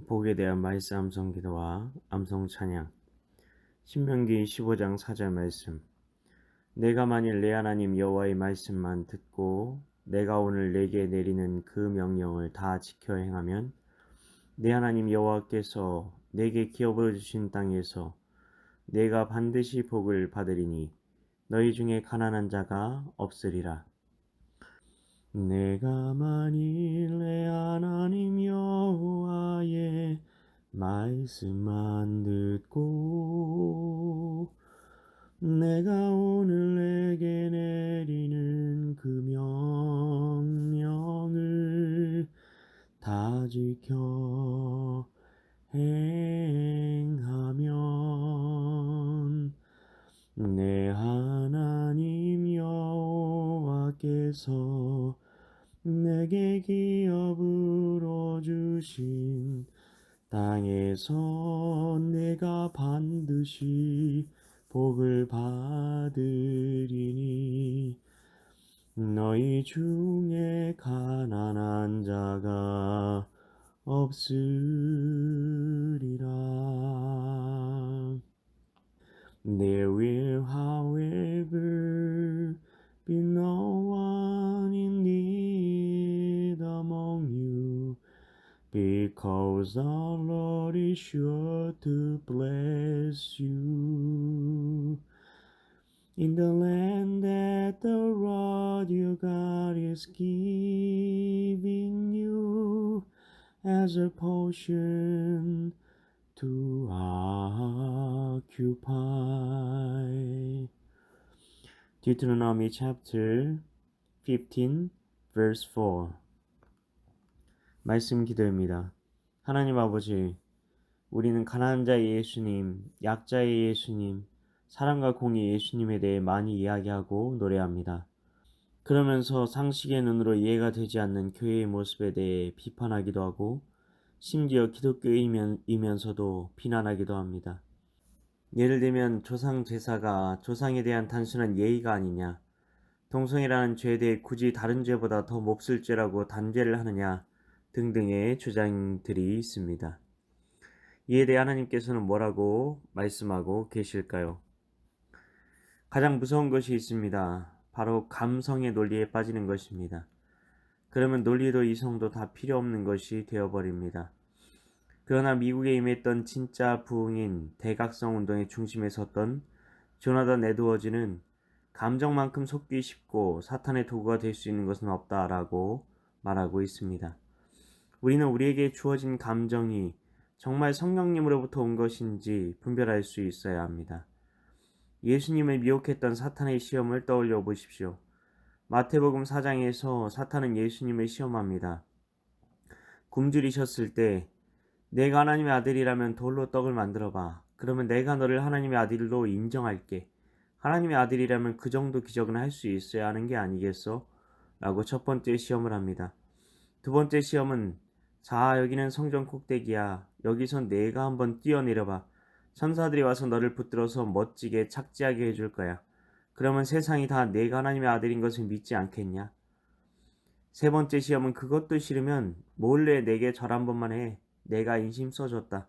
복에 대한 말씀 암송 기도와 암송 찬양. 신명기 15장 4절 말씀. 내가 만일 내 하나님 여호와의 말씀만 듣고 내가 오늘 내게 내리는 그 명령을 다 지켜 행하면 내 하나님 여호와께서 내게 기업으로 주신 땅에서 내가 반드시 복을 받으리니 너희 중에 가난한 자가 없으리라. 내가 만일 내 하나님 여호와의 말씀만 듣고 내가 오늘 내게 내리는 그 명령을 다 지켜 행하면 내 하나님 여호와께서 내게 기업으로 주신 땅에서 내가 반드시 복을 받으리니 너희 중에 가난한 자가 없으리라. There will, however, be no one in need among you, because the Lord is sure to bless you in the land that the Lord your God is giving you as a portion to occupy. Deuteronomy chapter 15 verse 4. 말씀 기도입니다. 하나님 아버지, 우리는 가난한 자의 예수님, 약자의 예수님, 사랑과 공의 예수님에 대해 많이 이야기하고 노래합니다. 그러면서 상식의 눈으로 이해가 되지 않는 교회의 모습에 대해 비판하기도 하고 심지어 기독교이면서도 비난하기도 합니다. 예를 들면 조상 제사가 조상에 대한 단순한 예의가 아니냐, 동성애라는 죄에 대해 굳이 다른 죄보다 더 몹쓸 죄라고 단죄를 하느냐 등등의 주장들이 있습니다. 이에 대해 하나님께서는 뭐라고 말씀하고 계실까요? 가장 무서운 것이 있습니다. 바로 감성의 논리에 빠지는 것입니다. 그러면 논리도 이성도 다 필요 없는 것이 되어버립니다. 그러나 미국에 임했던 진짜 부흥인 대각성 운동의 중심에 섰던 조나단 에드워즈는 감정만큼 속기 쉽고 사탄의 도구가 될 수 있는 것은 없다라고 말하고 있습니다. 우리는 우리에게 주어진 감정이 정말 성령님으로부터 온 것인지 분별할 수 있어야 합니다. 예수님을 미혹했던 사탄의 시험을 떠올려 보십시오. 마태복음 4장에서 사탄은 예수님을 시험합니다. 굶주리셨을 때 내가 하나님의 아들이라면 돌로 떡을 만들어봐. 그러면 내가 너를 하나님의 아들로 인정할게. 하나님의 아들이라면 그 정도 기적은 할 수 있어야 하는 게 아니겠어? 라고 첫 번째 시험을 합니다. 두 번째 시험은 자, 여기는 성전 꼭대기야. 여기서 내가 한번 뛰어내려봐. 천사들이 와서 너를 붙들어서 멋지게 착지하게 해줄 거야. 그러면 세상이 다 내가 하나님의 아들인 것을 믿지 않겠냐? 세 번째 시험은 그것도 싫으면 몰래 내게 절 한 번만 해. 내가 인심 써줬다.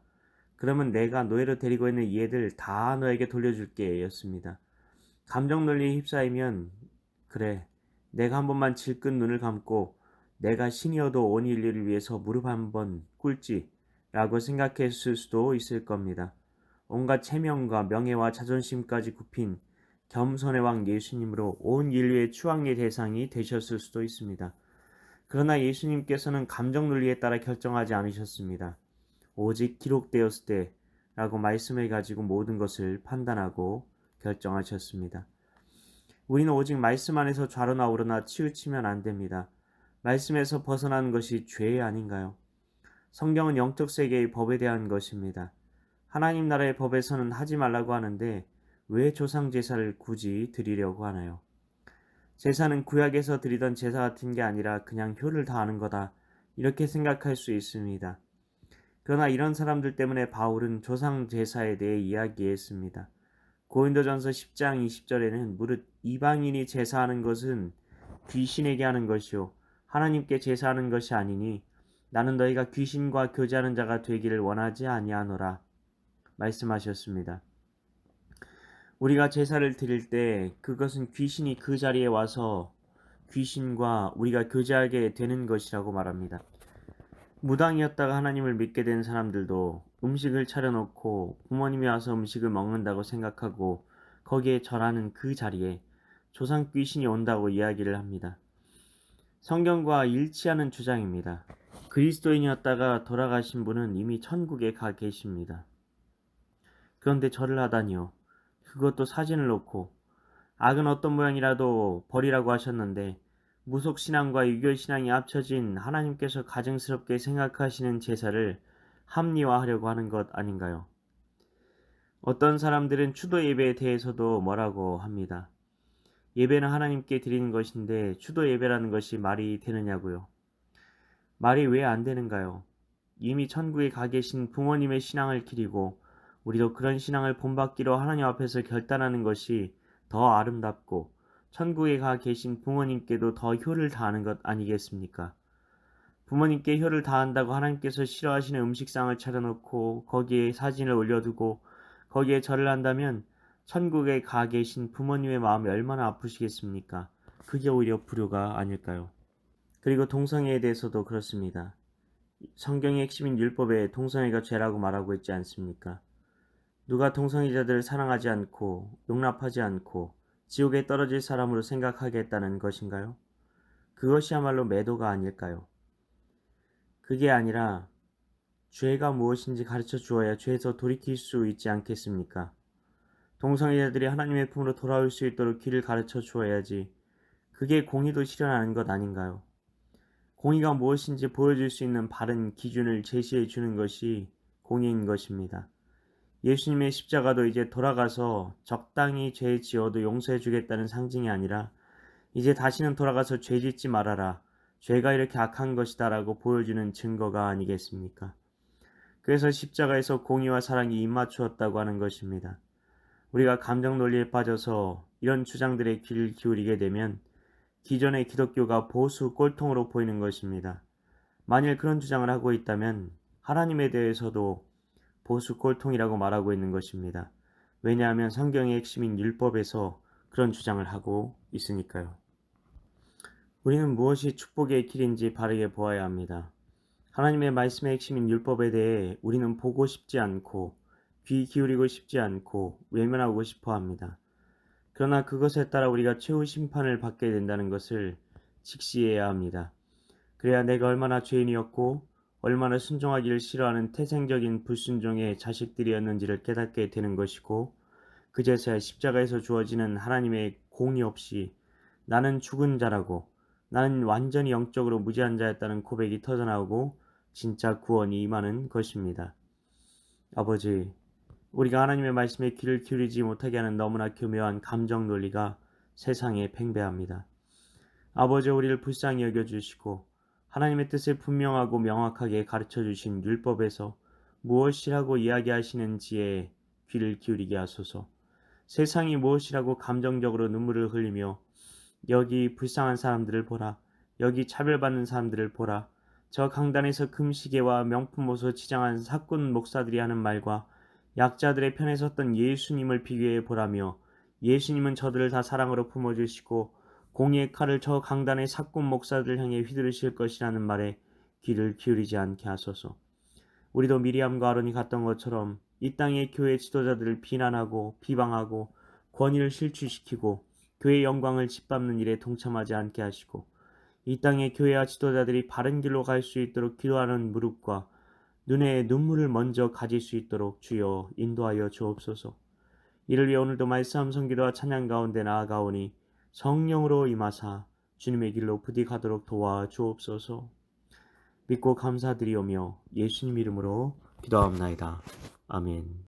그러면 내가 노예로 데리고 있는 이 애들 다 너에게 돌려줄게 였습니다. 감정 논리에 휩싸이면 그래, 내가 한 번만 질끈 눈을 감고 내가 신이어도 온 인류를 위해서 무릎 한번 꿇지 라고 생각했을 수도 있을 겁니다. 온갖 체면과 명예와 자존심까지 굽힌 겸손의 왕 예수님으로 온 인류의 추앙의 대상이 되셨을 수도 있습니다. 그러나 예수님께서는 감정 논리에 따라 결정하지 않으셨습니다. 오직 기록되었을 때 라고 말씀을 가지고 모든 것을 판단하고 결정하셨습니다. 우리는 오직 말씀 안에서 좌로나 우로나 치우치면 안 됩니다. 말씀에서 벗어나는 것이 죄 아닌가요? 성경은 영적 세계의 법에 대한 것입니다. 하나님 나라의 법에서는 하지 말라고 하는데 왜 조상 제사를 굳이 드리려고 하나요? 제사는 구약에서 드리던 제사 같은 게 아니라 그냥 효를 다하는 거다. 이렇게 생각할 수 있습니다. 그러나 이런 사람들 때문에 바울은 조상 제사에 대해 이야기했습니다. 고린도전서 10장 20절에는 무릇 이방인이 제사하는 것은 귀신에게 하는 것이요 하나님께 제사하는 것이 아니니 나는 너희가 귀신과 교제하는 자가 되기를 원하지 아니하노라 말씀하셨습니다. 우리가 제사를 드릴 때 그것은 귀신이 그 자리에 와서 귀신과 우리가 교제하게 되는 것이라고 말합니다. 무당이었다가 하나님을 믿게 된 사람들도 음식을 차려놓고 부모님이 와서 음식을 먹는다고 생각하고 거기에 절하는 그 자리에 조상 귀신이 온다고 이야기를 합니다. 성경과 일치하는 주장입니다. 그리스도인이었다가 돌아가신 분은 이미 천국에 가 계십니다. 그런데 절을 하다니요. 그것도 사진을 놓고 악은 어떤 모양이라도 버리라고 하셨는데 무속신앙과 유교신앙이 합쳐진 하나님께서 가증스럽게 생각하시는 제사를 합리화하려고 하는 것 아닌가요? 어떤 사람들은 추도 예배에 대해서도 뭐라고 합니다. 예배는 하나님께 드리는 것인데 추도 예배라는 것이 말이 되느냐고요. 말이 왜 안 되는가요? 이미 천국에 가 계신 부모님의 신앙을 기리고 우리도 그런 신앙을 본받기로 하나님 앞에서 결단하는 것이 더 아름답고 천국에 가 계신 부모님께도 더 효를 다하는 것 아니겠습니까? 부모님께 효를 다한다고 하나님께서 싫어하시는 음식상을 차려놓고 거기에 사진을 올려두고 거기에 절을 한다면 천국에 가 계신 부모님의 마음이 얼마나 아프시겠습니까? 그게 오히려 불효가 아닐까요? 그리고 동성애에 대해서도 그렇습니다. 성경의 핵심인 율법에 동성애가 죄라고 말하고 있지 않습니까? 누가 동성애자들을 사랑하지 않고 용납하지 않고 지옥에 떨어질 사람으로 생각하겠다는 것인가요? 그것이야말로 매도가 아닐까요? 그게 아니라 죄가 무엇인지 가르쳐 주어야 죄에서 돌이킬 수 있지 않겠습니까? 동성애자들이 하나님의 품으로 돌아올 수 있도록 길을 가르쳐 주어야지. 그게 공의도 실현하는 것 아닌가요? 공의가 무엇인지 보여줄 수 있는 바른 기준을 제시해 주는 것이 공의인 것입니다. 예수님의 십자가도 이제 돌아가서 적당히 죄 지어도 용서해 주겠다는 상징이 아니라 이제 다시는 돌아가서 죄 짓지 말아라. 죄가 이렇게 악한 것이다 라고 보여주는 증거가 아니겠습니까? 그래서 십자가에서 공의와 사랑이 입맞추었다고 하는 것입니다. 우리가 감정 논리에 빠져서 이런 주장들의 귀를 기울이게 되면 기존의 기독교가 보수 꼴통으로 보이는 것입니다. 만일 그런 주장을 하고 있다면 하나님에 대해서도 보수 꼴통이라고 말하고 있는 것입니다. 왜냐하면 성경의 핵심인 율법에서 그런 주장을 하고 있으니까요. 우리는 무엇이 축복의 길인지 바르게 보아야 합니다. 하나님의 말씀의 핵심인 율법에 대해 우리는 보고 싶지 않고 귀 기울이고 싶지 않고 외면하고 싶어 합니다. 그러나 그것에 따라 우리가 최후 심판을 받게 된다는 것을 직시해야 합니다. 그래야 내가 얼마나 죄인이었고 얼마나 순종하기를 싫어하는 태생적인 불순종의 자식들이었는지를 깨닫게 되는 것이고 그제서야 십자가에서 주어지는 하나님의 공의 없이 나는 죽은 자라고 나는 완전히 영적으로 무지한 자였다는 고백이 터져나오고 진짜 구원이 임하는 것입니다. 아버지, 우리가 하나님의 말씀에 귀를 기울이지 못하게 하는 너무나 교묘한 감정 논리가 세상에 팽배합니다. 아버지, 우리를 불쌍히 여겨주시고 하나님의 뜻을 분명하고 명확하게 가르쳐 주신 율법에서 무엇이라고 이야기하시는지에 귀를 기울이게 하소서. 세상이 무엇이라고 감정적으로 눈물을 흘리며 여기 불쌍한 사람들을 보라. 여기 차별받는 사람들을 보라. 저 강단에서 금시계와 명품 옷을 치장한 사꾼 목사들이 하는 말과 약자들의 편에 섰던 예수님을 비교해 보라며 예수님은 저들을 다 사랑으로 품어주시고 공의의 칼을 저 강단의 사꾼 목사들을 향해 휘두르실 것이라는 말에 귀를 기울이지 않게 하소서. 우리도 미리암과 아론이 갔던 것처럼 이 땅의 교회 지도자들을 비난하고 비방하고 권위를 실추시키고 교회의 영광을 짓밟는 일에 동참하지 않게 하시고 이 땅의 교회와 지도자들이 바른 길로 갈 수 있도록 기도하는 무릎과 눈에 눈물을 먼저 가질 수 있도록 주여 인도하여 주옵소서. 이를 위해 오늘도 말씀 선기도와 찬양 가운데 나아가오니 성령으로 임하사 주님의 길로 부디 가도록 도와 주옵소서. 믿고 감사드리오며 예수님 이름으로 기도하옵나이다. 아멘.